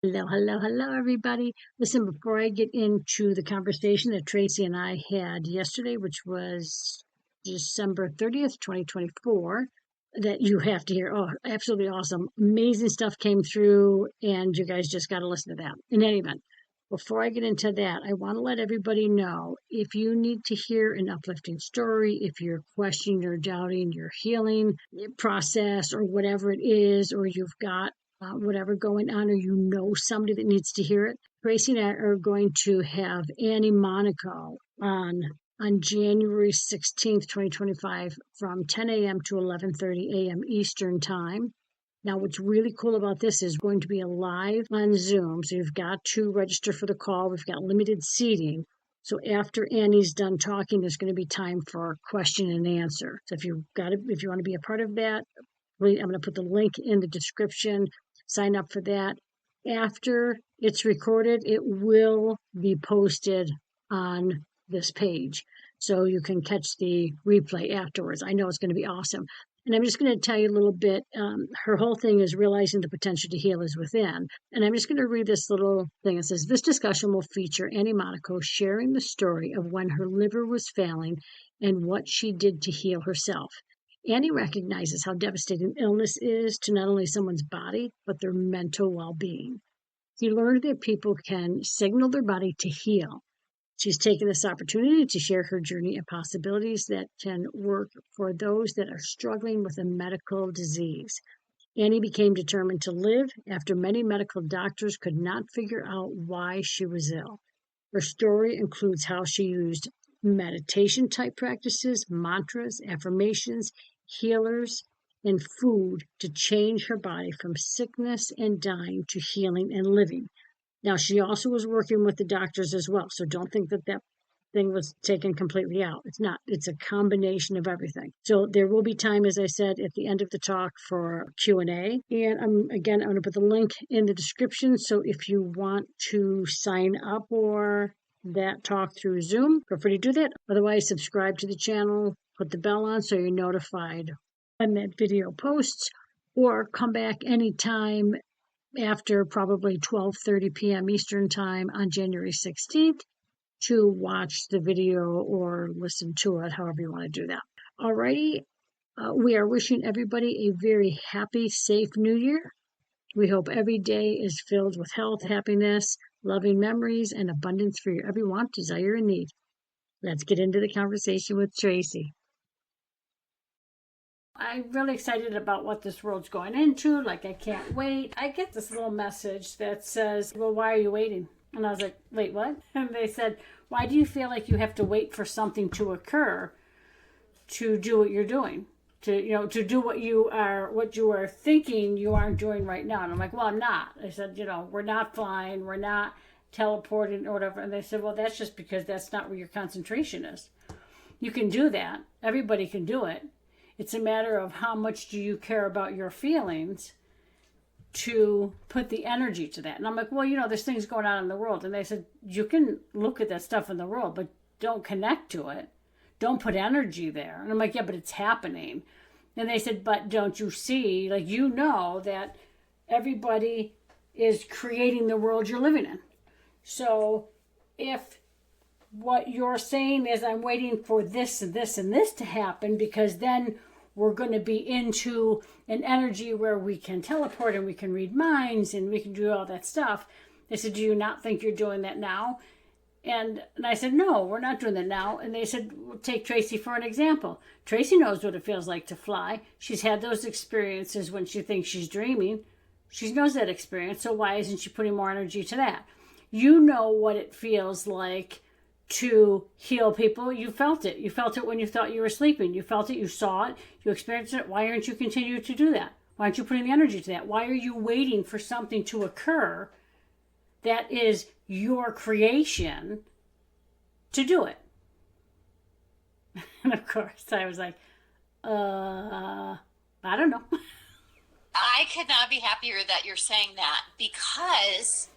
Hello, hello, hello, everybody. Listen, before I get into the conversation that Tracy and I had yesterday, which was December 30th, 2024, that you have to hear. Oh, absolutely awesome. Amazing stuff came through, and you guys just got to listen to that. In any event, before I get into that, I want to let everybody know if you need to hear an uplifting story, if you're questioning or doubting your healing process or whatever it is, or you've got whatever going on, or you know somebody that needs to hear it. Tracy and I are going to have Annie Monaco on January 16th, 2025 from 10 a.m. to 11:30 a.m. Eastern Time. Now, what's really cool about this is going to be a live on Zoom. So you've got to register for the call. We've got limited seating. So after Annie's done talking, there's going to be time for question and answer. So if you want to be a part of that, I'm going to put the link in the description. Sign up for that. After it's recorded, it will be posted on this page. So you can catch the replay afterwards. I know it's going to be awesome. And I'm just going to tell you a little bit. Her whole thing is realizing the potential to heal is within. And I'm just going to read this little thing. It says, this discussion will feature Annie Monaco sharing the story of when her liver was failing and what she did to heal herself. Annie recognizes how devastating illness is to not only someone's body, but their mental well-being. She learned that people can signal their body to heal. She's taken this opportunity to share her journey and possibilities that can work for those that are struggling with a medical disease. Annie became determined to live after many medical doctors could not figure out why she was ill. Her story includes how she used meditation type practices, mantras, affirmations, healers, and food to change her body from sickness and dying to healing and living. Now, she also was working with the doctors as well, so don't think that thing was taken completely out. It's not. It's a combination of everything. So there will be time, as I said, at the end of the talk for Q&A. And I'm going to put the link in the description. So if you want to sign up for that talk through Zoom, feel free to do that. Otherwise, subscribe to the channel, put the bell on so you're notified when that video posts, or come back anytime after probably 12:30 p.m. Eastern Time on January 16th to watch the video or listen to it, however you want to do that. Alrighty, we are wishing everybody a very happy, safe New Year. We hope every day is filled with health, happiness, loving memories, and abundance for your every want, desire, and need. Let's get into the conversation with Tracy. I'm really excited about what this world's going into. Like, I can't wait. I get this little message that says, well, why are you waiting? And I was like, wait, what? And they said, why do you feel like you have to wait for something to occur to do what you're doing? To do what you are thinking you aren't doing right now. And I'm like, well, I'm not. I said, we're not flying, we're not teleporting or whatever. And they said, well, that's just because that's not where your concentration is. You can do that. Everybody can do it. It's a matter of how much do you care about your feelings to put the energy to that. And I'm like, well, there's things going on in the world. And they said, you can look at that stuff in the world, but don't connect to it. Don't put energy there. And I'm like, yeah, but it's happening. And they said, but don't you see, that everybody is creating the world you're living in. So if what you're saying is I'm waiting for this and this and this to happen because then we're going to be into an energy where we can teleport and we can read minds and we can do all that stuff. They said, do you not think you're doing that now? And I said, no, we're not doing that now. And they said, well, take Tracy for an example. Tracy knows what it feels like to fly. She's had those experiences when she thinks she's dreaming. She knows that experience. So why isn't she putting more energy to that? You know what it feels like to heal people. You felt it. You felt it when you thought you were sleeping. You felt it. You saw it. You experienced it. Why aren't you continuing to do that? Why aren't you putting the energy to that? Why are you waiting for something to occur that is your creation to do it? And of course, I was like, I don't know. I could not be happier that you're saying that because,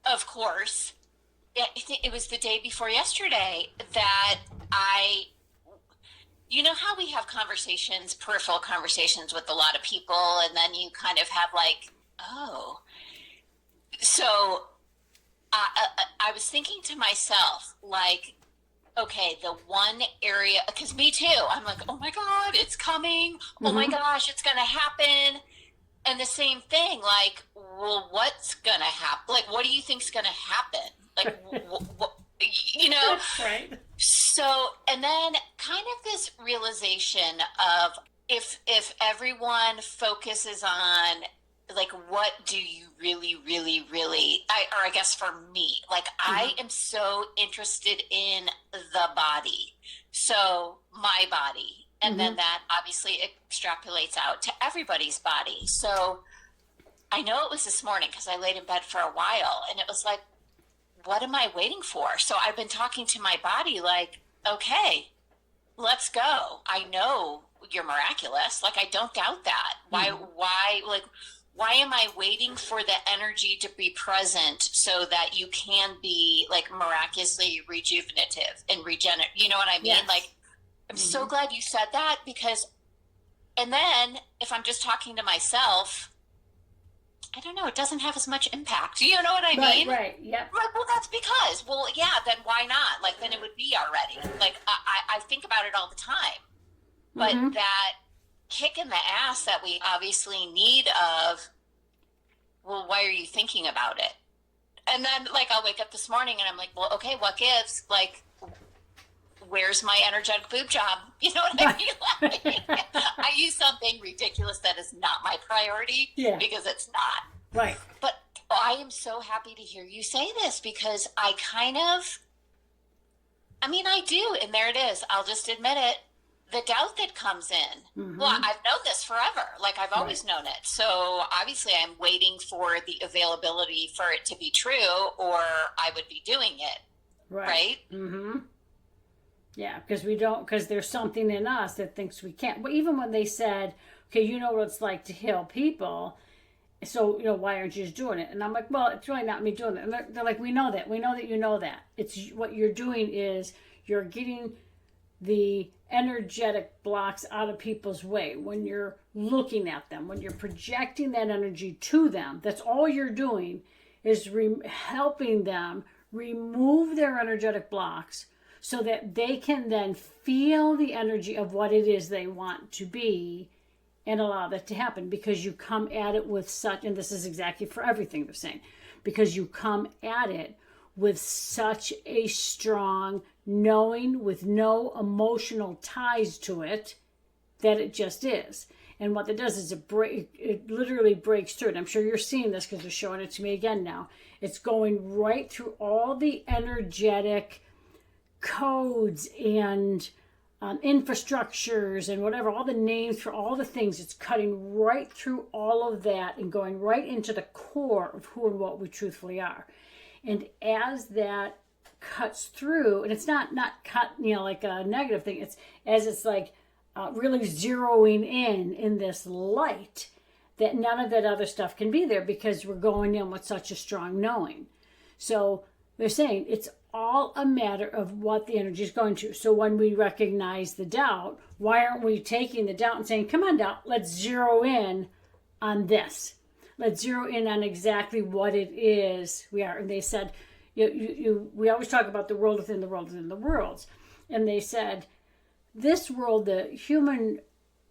of course, it was the day before yesterday that you know how we have conversations, peripheral conversations with a lot of people, and then you kind of have like, oh. I was thinking to myself, like, okay, the one area, because me too, I'm like, oh my God, it's coming. Oh my gosh, it's going to happen. And the same thing, like, well, what's going to happen? Like, what do you think's going to happen? Like, you know? Right. So, and then kind of this realization of if everyone focuses on like what do you really or I guess for me, like I am so interested in the body. So my body, and then that obviously extrapolates out to everybody's body. So I know it was this morning because I laid in bed for a while and it was like, what am I waiting for? So I've been talking to my body like, okay, let's go. I know you're miraculous. Like I don't doubt that. Why am I waiting for the energy to be present so that you can be like miraculously rejuvenative and regenerate? You know what I mean? Yes. Like, I'm so glad you said that because, and then if I'm just talking to myself, I don't know, it doesn't have as much impact. You know what I mean? Right, yep. Right, well, that's because, well, yeah, then why not? Like, then it would be already. Like, I think about it all the time. But that kick in the ass that we obviously need of, well, why are you thinking about it? And then, like, I'll wake up this morning and I'm like, well, okay, what gives? Like, where's my energetic boob job? You know what I mean? Like, I use something ridiculous that is not my priority because it's not. Right. But I am so happy to hear you say this because I do. And there it is. I'll just admit it. The doubt that comes in. Well, I've known this forever. Like I've always known it. So obviously I'm waiting for the availability for it to be true or I would be doing it. Right? Yeah, because there's something in us that thinks we can't. But even when they said, okay, you know what it's like to heal people, so, why aren't you just doing it? And I'm like, well, it's really not me doing it. And they're like, we know that. We know that you know that. It's what you're doing is you're getting the energetic blocks out of people's way. When you're looking at them, when you're projecting that energy to them, that's all you're doing is helping them remove their energetic blocks so that they can then feel the energy of what it is they want to be and allow that to happen because you come at it with such, and this is exactly for everything they're saying, because you come at it with such a strong knowing with no emotional ties to it that it just is. And what that does is it literally breaks through it. I'm sure you're seeing this because they're showing it to me again now. It's going right through all the energetic codes and infrastructures and whatever, all the names for all the things. It's cutting right through all of that and going right into the core of who and what we truthfully are. And as that cuts through, and it's not cut, like a negative thing. It's like really zeroing in this light that none of that other stuff can be there because we're going in with such a strong knowing. So they're saying it's all a matter of what the energy is going to. So when we recognize the doubt, why aren't we taking the doubt and saying, come on, doubt, let's zero in on this. Let's zero in on exactly what it is we are. And they said, we always talk about the world within the world within the worlds. And they said, this world, the human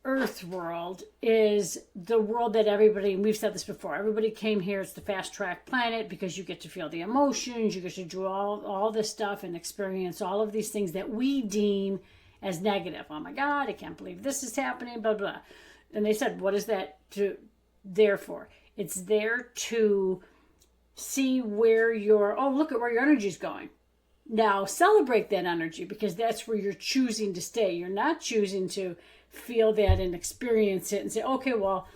earth world, is the world that everybody, and we've said this before, everybody came here, it's the fast track planet because you get to feel the emotions, you get to do all this stuff and experience all of these things that we deem as negative. Oh my God, I can't believe this is happening, blah, blah. And they said, what is that there for? It's there to see where look at where your energy is going. Now celebrate that energy because that's where you're choosing to stay. You're not choosing to feel that and experience it and say, okay, well,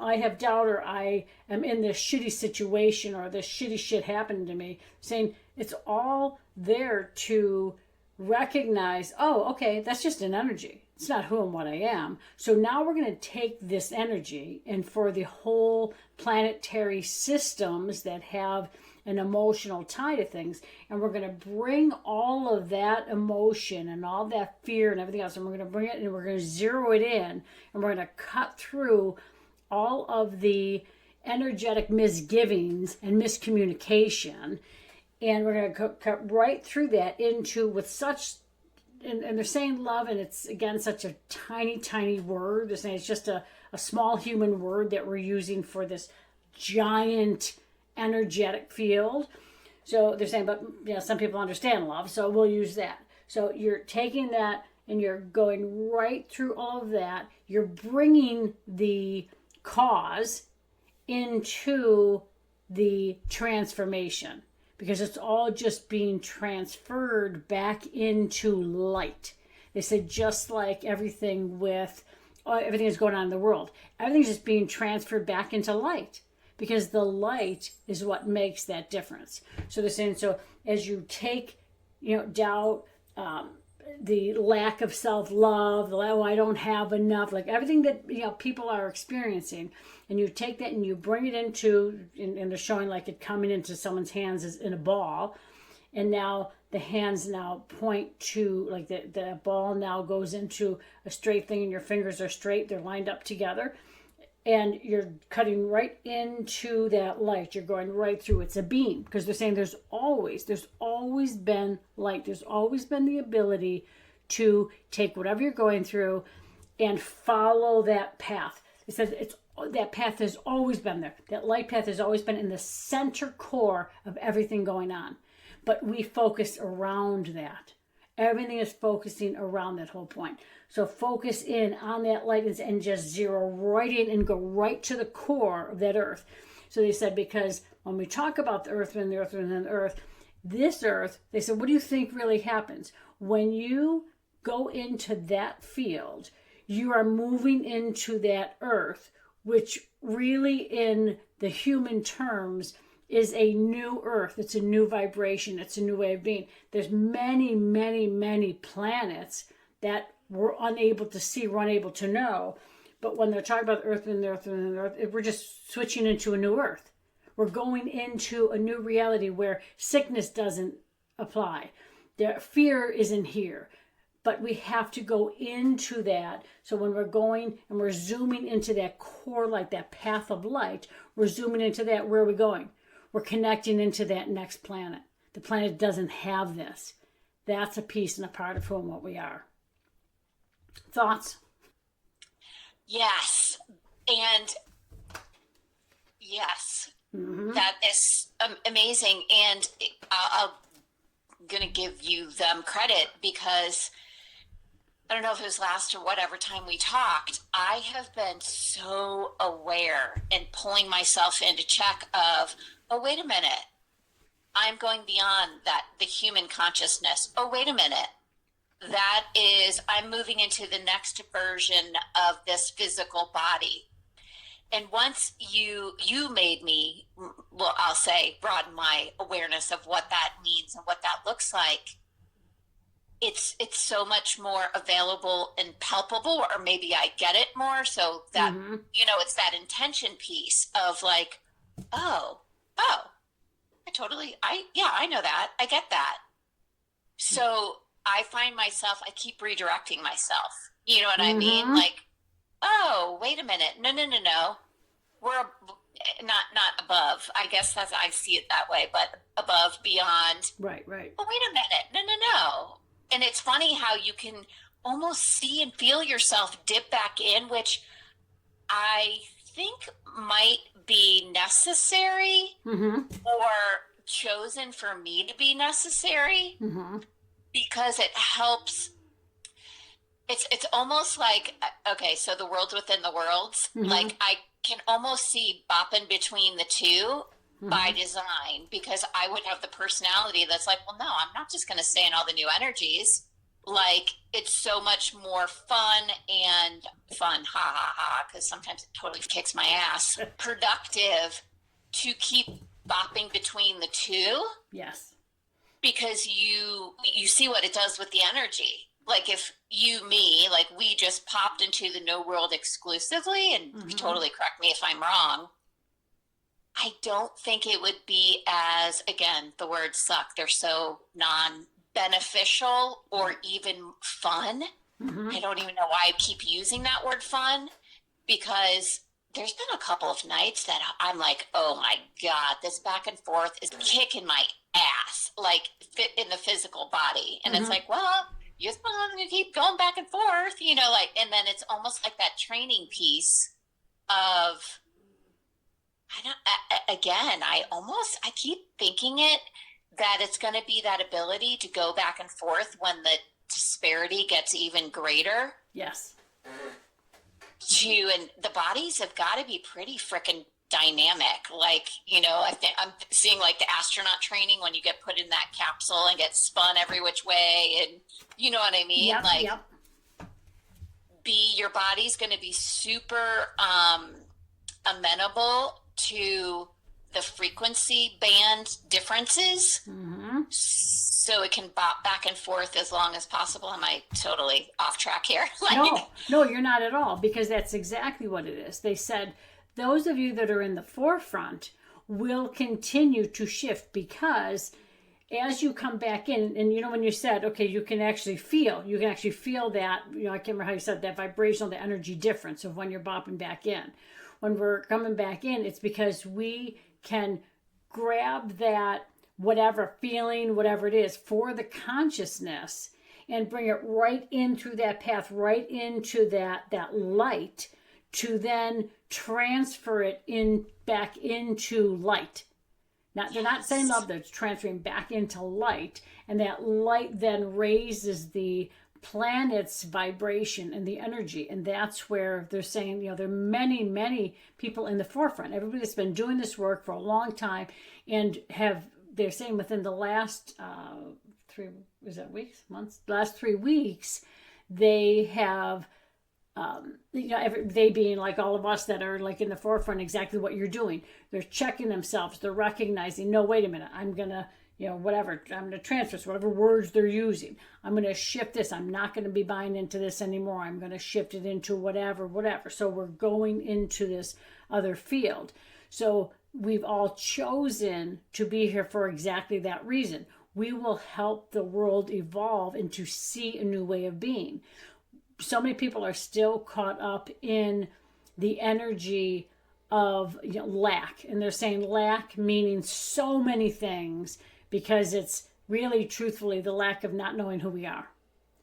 I have doubt or I am in this shitty situation or this shitty shit happened to me. Saying it's all there to recognize, oh, okay, that's just an energy. It's not who and what I am. So now we're going to take this energy and for the whole planetary systems that have an emotional tie to things, and we're going to bring all of that emotion and all that fear and everything else, and we're going to bring it and we're going to zero it in, and we're going to cut through all of the energetic misgivings and miscommunication And we're going to cut right through that into with such, and they're saying love, and it's again such a tiny, tiny word. They're saying it's just a small human word that we're using for this giant energetic field. So they're saying, but some people understand love, so we'll use that. So you're taking that and you're going right through all of that. You're bringing the cause into the transformation, because it's all just being transferred back into light. They said just like everything is going on in the world, everything's just being transferred back into light, because the light is what makes that difference. So they're saying, so as you take, doubt, the lack of self-love, I don't have enough, like everything that people are experiencing, and you take that and you bring it into, and they're showing like it coming into someone's hands as in a ball, and now the hands now point to, like the ball now goes into a straight thing, and your fingers are straight, they're lined up together, and you're cutting right into that light. You're going right through. It's a beam, because they're saying there's always been light. There's always been the ability to take whatever you're going through and follow that path. It says that path has always been there. That light path has always been in the center core of everything going on. But we focus around that. Everything is focusing around that whole point. So focus in on that light and just zero right in and go right to the core of that earth. So they said, because when we talk about the earth and the earth and the earth, this earth, they said, what do you think really happens? When you go into that field, you are moving into that earth, which really in the human terms is a new earth. It's a new vibration. It's a new way of being. There's many, many, many planets that we're unable to see, we're unable to know. But when they're talking about the earth and the earth and the earth, we're just switching into a new earth. We're going into a new reality where sickness doesn't apply. The fear isn't here. But we have to go into that. So when we're going and we're zooming into that core light, that path of light, we're zooming into that. Where are we going? We're connecting into that next planet. The planet doesn't have this. That's a piece and a part of who and what we are. Thoughts? Yes. And yes, that is amazing. And I'm going to give you them credit, because I don't know if it was last or whatever time we talked, I have been so aware and pulling myself into check of, oh, wait a minute. I'm going beyond that, the human consciousness. Oh, wait a minute. That is, I'm moving into the next version of this physical body. And once you made me, well, I'll say, broaden my awareness of what that means and what that looks like, it's so much more available and palpable, or maybe I get it more. So that, it's that intention piece of like, oh, I know that. I get that. So I find myself, I keep redirecting myself. You know what I mean? Like, oh, wait a minute. No. We're not above. I guess I see it that way, but above, beyond. Right. Oh, wait a minute. No. And it's funny how you can almost see and feel yourself dip back in, which I think might be necessary or chosen for me to be necessary, because it helps. It's almost like, okay, so the worlds within the worlds, like I can almost see bopping between the two by design, because I would have the personality that's like, well, no, I'm not just going to stay in all the new energies. Like, it's so much more fun, because sometimes it totally kicks my ass, productive to keep bopping between the two. Yes. Because you see what it does with the energy. Like if me, like we just popped into the no world exclusively, and totally correct me if I'm wrong, I don't think it would be as, again, the words suck. They're so non-beneficial or even fun. I don't even know why I keep using that word fun, because there's been a couple of nights that I'm like, oh my God, this back and forth is kicking my ass. like fit in the physical body. And it's Mm-hmm. like, well, you're supposed to keep going back and forth, like, and then it's almost like that training piece of, I don't, again, I keep thinking that it's going to be that ability to go back and forth when the disparity gets even greater. Yes. And the bodies have got to be pretty freaking dynamic. Like, I think I'm seeing like the astronaut training when you get put in that capsule and get spun every which way. And you know what I mean? Yep, Like, yep. your body's going to be super amenable to the frequency band differences. Mm-hmm. So it can bop back and forth as long as possible. Am I totally off track here? No, you're not at all, because that's exactly what it is. They said those of you that are in the forefront will continue to shift, because as you come back in, and when you said, okay, you can actually feel that, I can't remember how you said that vibrational, the energy difference of when you're bopping back in. When we're coming back in, it's because we can grab that whatever feeling, whatever it is, for the consciousness, and bring it right in through that path, right into that light, to then transfer it back into light. Now, they're not saying love, they're transferring back into light, and that light then raises the planet's vibration and the energy. And that's where they're saying, there are many, many people in the forefront, everybody that's been doing this work for a long time, and they're saying within the last last 3 weeks, they have, they being like all of us that are like in the forefront, exactly what you're doing. They're checking themselves. They're recognizing, no, wait a minute, I'm going to, whatever, I'm going to transfer whatever words they're using. I'm going to shift this. I'm not going to be buying into this anymore. I'm going to shift it into whatever. So we're going into this other field. So we've all chosen to be here for exactly that reason. We will help the world evolve and to see a new way of being. So many people are still caught up in the energy of lack. And they're saying lack meaning so many things, because it's really, truthfully, the lack of not knowing who we are.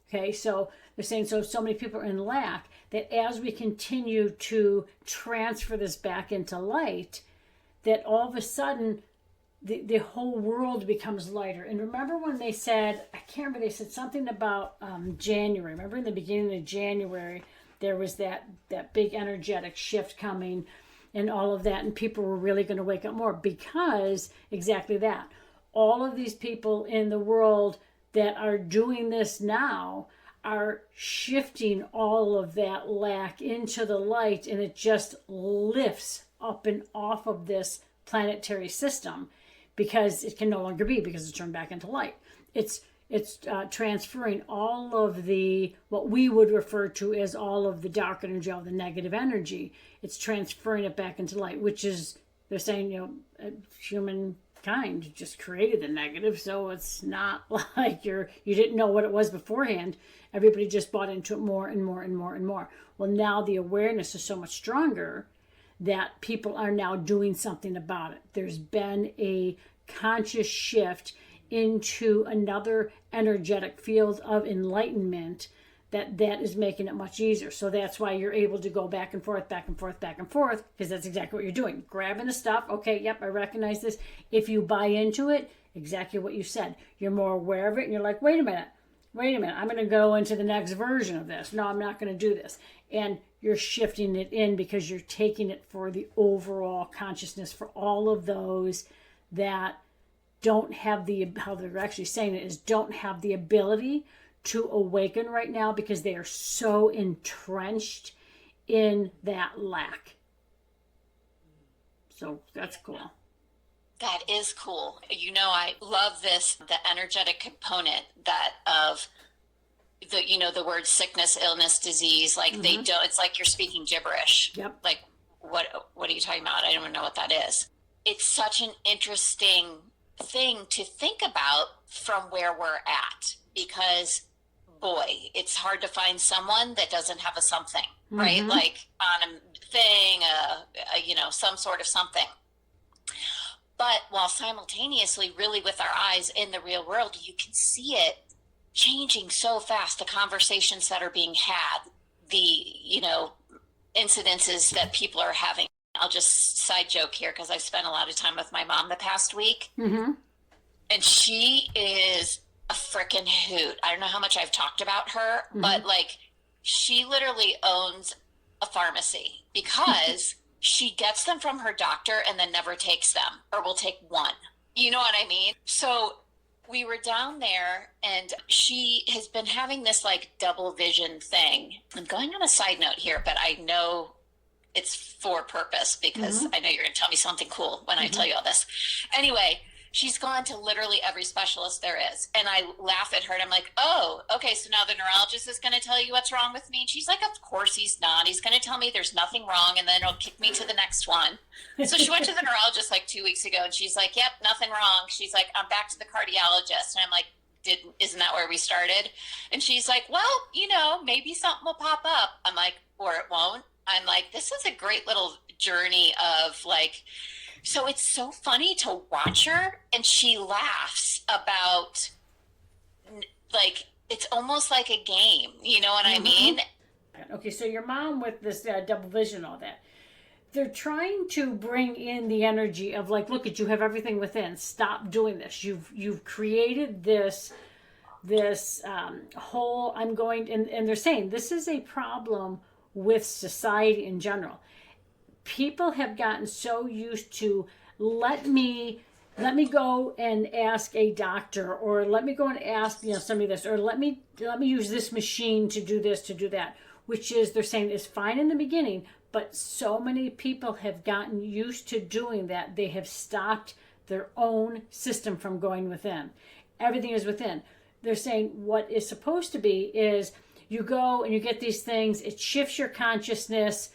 Okay, so they're saying so many people are in lack, that as we continue to transfer this back into light, that all of a sudden the whole world becomes lighter. And remember when they said, I can't remember, they said something about January. Remember in the beginning of January, there was that big energetic shift coming and all of that, and people were really going to wake up more, because exactly that. All of these people in the world that are doing this now are shifting all of that lack into the light, and it just lifts up and off of this planetary system, because it can no longer be, because it's turned back into light. It's transferring all of the, what we would refer to as all of the dark energy, all the negative energy. It's transferring it back into light, which is, they're saying, humankind just created the negative, so it's not like you didn't know what it was beforehand. Everybody just bought into it more and more and more and more. Well, now the awareness is so much stronger that people are now doing something about it. There's been a conscious shift into another energetic field of enlightenment that is making it much easier. So that's why you're able to go back and forth, back and forth, back and forth, because that's exactly what you're doing. Grabbing the stuff. Okay, yep, I recognize this. If you buy into it, exactly what you said. You're more aware of it, and you're like, wait a minute, I'm going to go into the next version of this. No, I'm not going to do this. And you're shifting it in, because you're taking it for the overall consciousness for all of those that don't have how they're actually saying it is, don't have the ability to awaken right now, because they are so entrenched in that lack. So that's cool. That is cool. I love the energetic component of the word sickness, illness, disease. Like, they don't, it's like you're speaking gibberish. Yep. Like, what are you talking about? I don't even know what that is. It's such an interesting thing to think about from where we're at, because boy, it's hard to find someone that doesn't have a something, right? Like on a thing, some sort of something. but while simultaneously really with our eyes in the real world, you can see it changing so fast, the conversations that are being had, the, incidences that people are having. I'll just side joke here because I spent a lot of time with my mom the past week, Mm-hmm. and she is a freaking hoot. I don't know how much I've talked about her, but like she literally owns a pharmacy because she gets them from her doctor and then never takes them, or will take one. You know what I mean? So we were down there and she has been having this like double vision thing. I'm going on a side note here, but I know it's for purpose because I know you're going to tell me something cool when I tell you all this. Anyway, she's gone to literally every specialist there is. And I laugh at her and I'm like, oh, okay, so now the neurologist is going to tell you what's wrong with me. And she's like, of course he's not. He's going to tell me there's nothing wrong and then he'll kick me to the next one. So she went to the neurologist like 2 weeks ago and she's like, yep, nothing wrong. She's like, I'm back to the cardiologist. And I'm like, isn't that where we started? And she's like, well, maybe something will pop up. I'm like, or it won't. I'm like, this is a great little journey of like, so it's so funny to watch her and she laughs about like, it's almost like a game. You know what I mean? Okay, so your mom with this double vision, all that. They're trying to bring in the energy of like, look at you have everything within. Stop doing this. You've created this whole. I'm going and they're saying this is a problem with society in general. People have gotten so used to let me go and ask a doctor, or let me go and ask somebody this, or let me use this machine to do this, to do that, which is they're saying is fine in the beginning, but so many people have gotten used to doing that they have stopped their own system from going within. Everything is within. They're saying what is supposed to be is you go and you get these things, it shifts your consciousness,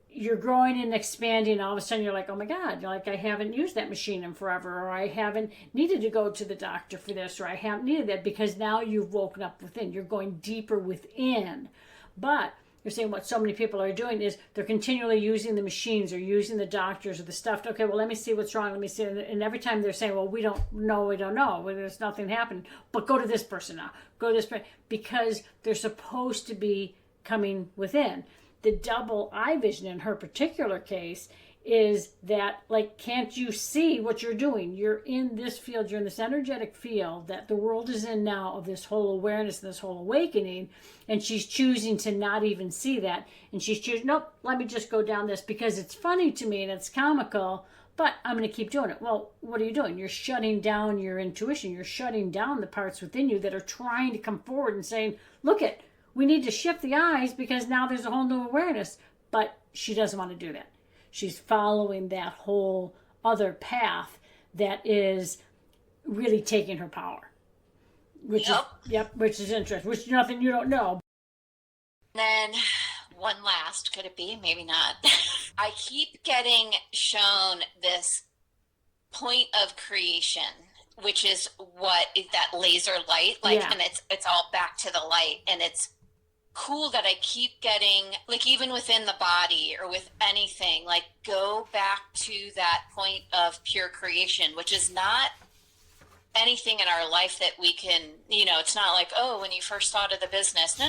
you're growing and expanding, all of a sudden you're like, oh my God, like I haven't used that machine in forever, or I haven't needed to go to the doctor for this, or I haven't needed that, because now you've woken up within, you're going deeper within. But you're saying what so many people are doing is they're continually using the machines or using the doctors or the stuff. Okay, well, let me see what's wrong. Let me see. And every time they're saying, well, we don't know. Well, there's nothing happening. But go to this person now. Go to this person. Because they're supposed to be coming within. The double eye vision in her particular case is that, like, can't you see what you're doing? You're in this field, you're in this energetic field that the world is in now, of this whole awareness and this whole awakening, and she's choosing to not even see that. And she's choosing, nope, let me just go down this because it's funny to me and it's comical, but I'm going to keep doing it. Well, what are you doing? You're shutting down your intuition. You're shutting down the parts within you that are trying to come forward and saying, look it, we need to shift the eyes because now there's a whole new awareness. But she doesn't want to do that. She's following that whole other path that is really taking her power. Which is interesting. Which is nothing you don't know. Then one last, could it be? Maybe not. I keep getting shown this point of creation, which is what is that laser light, like, and it's all back to the light, and it's cool that I keep getting, like, even within the body or with anything, like, go back to that point of pure creation, which is not anything in our life that we can, it's not like, oh, when you first thought of the business. No.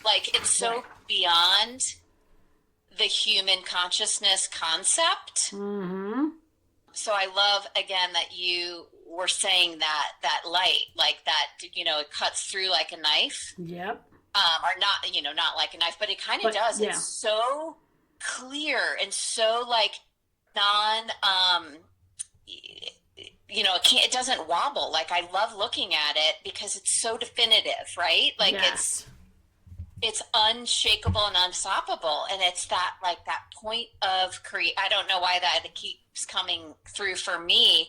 Like, it's so beyond the human consciousness concept. So I love, again, that you were saying that light, like that, it cuts through like a knife. Yep. Or not, not like a knife, but it kind of does. Yeah. It's so clear and so like it doesn't wobble. Like, I love looking at it because it's so definitive, right? Like, it's unshakable and unstoppable. And it's that point of I don't know why that keeps coming through for me,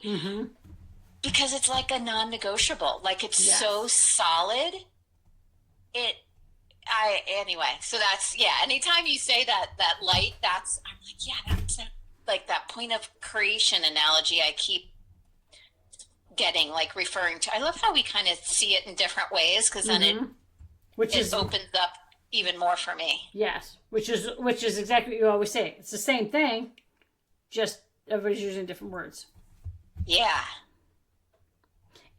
because it's like a non-negotiable. Like, it's so solid. Anyway, so that's, anytime you say that light, I'm like, that's like that point of creation analogy I keep getting, like, referring to. I love how we kind of see it in different ways, because then it opens up even more for me. Yes, which is exactly what you always say. It's the same thing, just everybody's using different words. Yeah.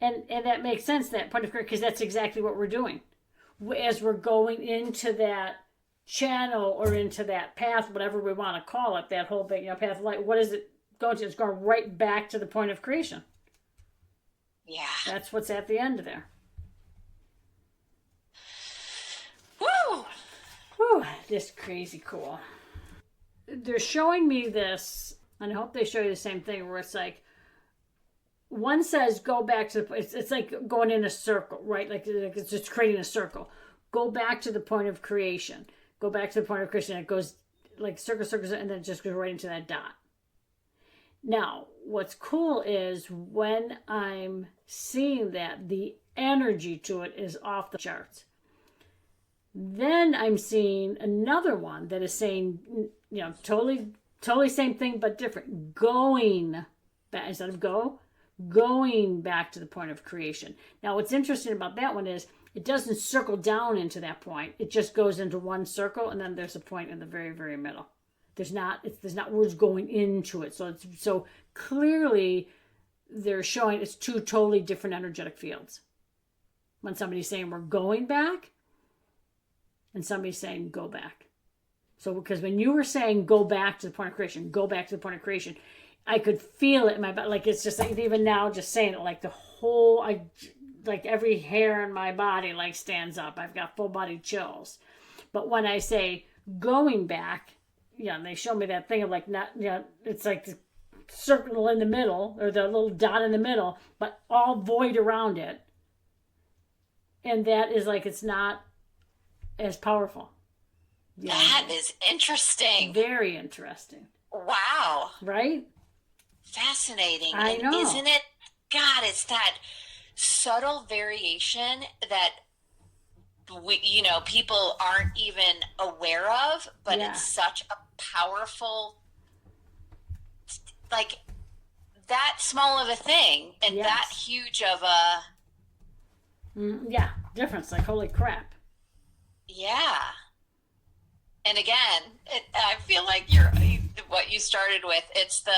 And that makes sense, that point of creation, because that's exactly what we're doing. As we're going into that channel or into that path, whatever we want to call it, that whole big, path of light, what is it going to? It's going right back to the point of creation. Yeah. That's what's at the end of there. Woo! Whew, just crazy cool. They're showing me this, and I hope they show you the same thing, where it's like, one says go back to the, it's like going in a circle, right? Like it's just creating a circle. Go back to the point of creation. Go back to the point of creation. It goes like circle, circle, and then it just goes right into that dot. Now, what's cool is when I'm seeing that, the energy to it is off the charts. Then I'm seeing another one that is saying, totally same thing but different. Going back instead of going back to the point of creation. Now, what's interesting about that one is it doesn't circle down into that point. It just goes into one circle, and then there's a point in the very, very middle. There's not words going into it. So clearly they're showing it's two totally different energetic fields. When somebody's saying we're going back, and somebody's saying go back. So because when you were saying go back to the point of creation, go back to the point of creation, I could feel it in my body. Like it's just like, even now, just saying it, like the whole, like every hair in my body like stands up. I've got full body chills. But when I say going back, and they show me that thing of like not, it's like the circle in the middle or the little dot in the middle, but all void around it. And that is like, it's not as powerful. That is interesting. Very interesting. Wow. Right? Fascinating. I know. Isn't it? God, it's that subtle variation that people aren't even aware of, but it's such a powerful, like that small of a thing and that huge of a difference. Like holy crap. Yeah. And again, I feel like what you started with. It's the,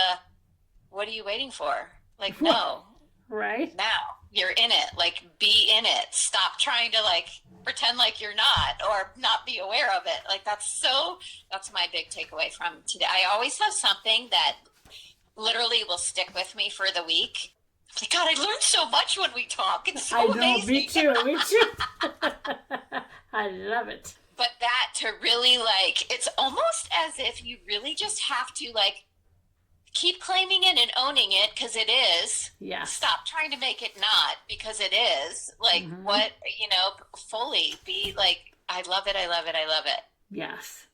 what are you waiting for? Like, no. Right? Now. You're in it. Like, be in it. Stop trying to, like, pretend like you're not or not be aware of it. Like, that's my big takeaway from today. I always have something that literally will stick with me for the week. Like, God, I learned so much when we talk. It's so amazing. Me too. I love it. But that to really, like, it's almost as if you really just have to, like, keep claiming it and owning it because it is. Yes. Stop trying to make it not because it is. Like, fully be like, I love it, I love it, I love it. Yes.